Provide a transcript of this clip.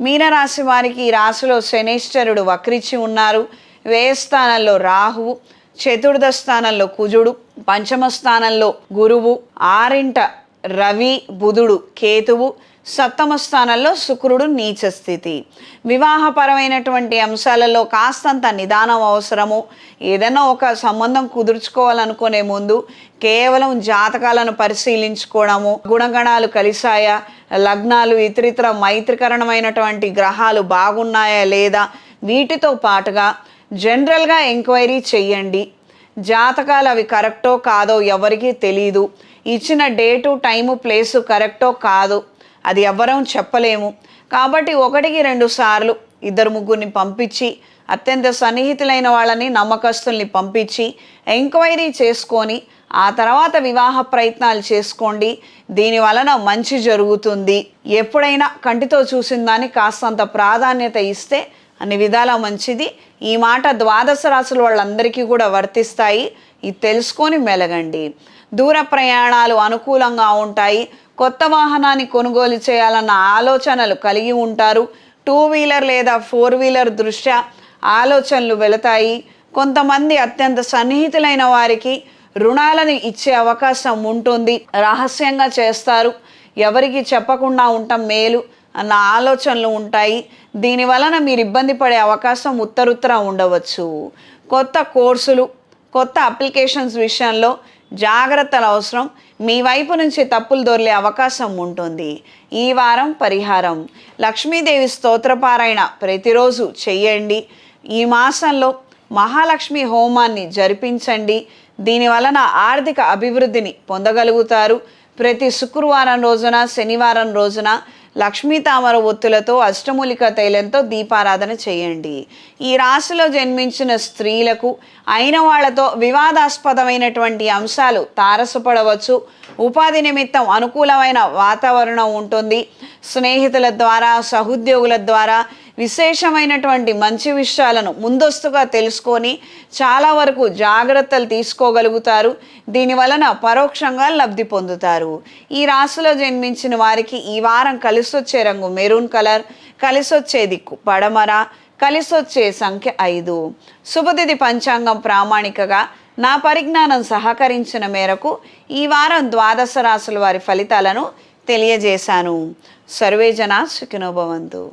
మీనరాశి వారికి ఈ రాశిలో శనైశ్వరుడు వక్రించి ఉన్నారు. వ్యయ స్థానంలో రాహువు, చతుర్థ స్థానంలో కుజుడు, పంచమ స్థానంలో గురువు, ఆరింట రవి బుధుడు కేతువు, సప్తమ స్థానంలో శుక్రుడు నీచ స్థితి. వివాహపరమైనటువంటి అంశాలలో కాస్తంత నిదానం అవసరము. ఏదైనా ఒక సంబంధం కుదుర్చుకోవాలనుకునే ముందు కేవలం జాతకాలను పరిశీలించుకోవడము, గుణగణాలు కలిసాయా, లగ్నాలు ఇతరితర మైత్రికరణమైనటువంటి గ్రహాలు బాగున్నాయా లేదా, వీటితో పాటుగా జనరల్గా ఎంక్వైరీ చెయ్యండి. జాతకాలు అవి కరెక్టో కాదో ఎవరికీ తెలీదు. ఇచ్చిన డేటు టైము ప్లేసు కరెక్టో కాదు, అది ఎవ్వరం చెప్పలేము. కాబట్టి 1-2 సార్లు 2-3 పంపించి, అత్యంత సన్నిహితులైన వాళ్ళని, నమ్మకస్తుల్ని పంపించి ఎంక్వైరీ చేసుకొని ఆ తర్వాత వివాహ ప్రయత్నాలు చేసుకోండి. దీని వలన మంచి జరుగుతుంది. ఎప్పుడైనా కంటితో చూసిన దాన్ని కాస్తంత ప్రాధాన్యత ఇస్తే అన్ని విధాలా మంచిది. ఈ మాట ద్వాదశ రాశుల వాళ్ళందరికీ కూడా వర్తిస్తాయి. ఇది తెలుసుకొని మెలగండి. దూర ప్రయాణాలు అనుకూలంగా ఉంటాయి. కొత్త వాహనాన్ని కొనుగోలు చేయాలన్న ఆలోచనలు కలిగి ఉంటారు. 2 వీలర్ లేదా 4 వీలర్ దృష్ట్యా ఆలోచనలు వెళతాయి. కొంతమంది అత్యంత సన్నిహితులైన వారికి రుణాలను ఇచ్చే అవకాశం ఉంటుంది. రహస్యంగా చేస్తారు. ఎవరికి చెప్పకుండా ఉండటం మేలు అన్న ఆలోచనలు ఉంటాయి. దీని వలన మీరు ఇబ్బంది పడే అవకాశం ఉత్తరుత్తర ఉండవచ్చు. కొత్త కోర్సులు, కొత్త అప్లికేషన్స్ విషయంలో జాగ్రత్తలు అవసరం. మీ వైపు నుంచి తప్పులు దొర్లే అవకాశం ఉంటుంది. ఈ వారం పరిహారం: లక్ష్మీదేవి స్తోత్రపారాయణ ప్రతిరోజు చెయ్యండి. ఈ మాసంలో మహాలక్ష్మి హోమాన్ని జరిపించండి. దీని వలన ఆర్థిక అభివృద్ధిని పొందగలుగుతారు. ప్రతి శుక్రవారం రోజున, శనివారం రోజున లక్ష్మీ తామర ఒత్తులతో, అష్టమూలిక తైలంతో దీపారాధన చేయండి. ఈ రాశిలో జన్మించిన స్త్రీలకు అయిన వాళ్లతో వివాదాస్పదమైనటువంటి అంశాలు తారసపడవచ్చు. ఉపాధి నిమిత్తం అనుకూలమైన వాతావరణం ఉంటుంది. స్నేహితుల ద్వారా, సహోద్యోగుల ద్వారా విశేషమైనటువంటి మంచి విషయాలను ముందస్తుగా తెలుసుకొని చాలా వరకు జాగ్రత్తలు తీసుకోగలుగుతారు. దీనివలన పరోక్షంగా లబ్ధి పొందుతారు. ఈ రాశిలో జన్మించిన వారికి ఈ వారం కలిసొచ్చే రంగు మెరూన్ కలర్, కలిసొచ్చే దిక్కు పడమర, కలిసొచ్చే సంఖ్య 5. శుభతిథి పంచాంగం ప్రామాణికగా నా పరిజ్ఞానం సహకరించిన మేరకు ఈ వారం ద్వాదశ రాశుల వారి ఫలితాలను తెలియజేశాను. సర్వే జనా సుఖినో భవంతు.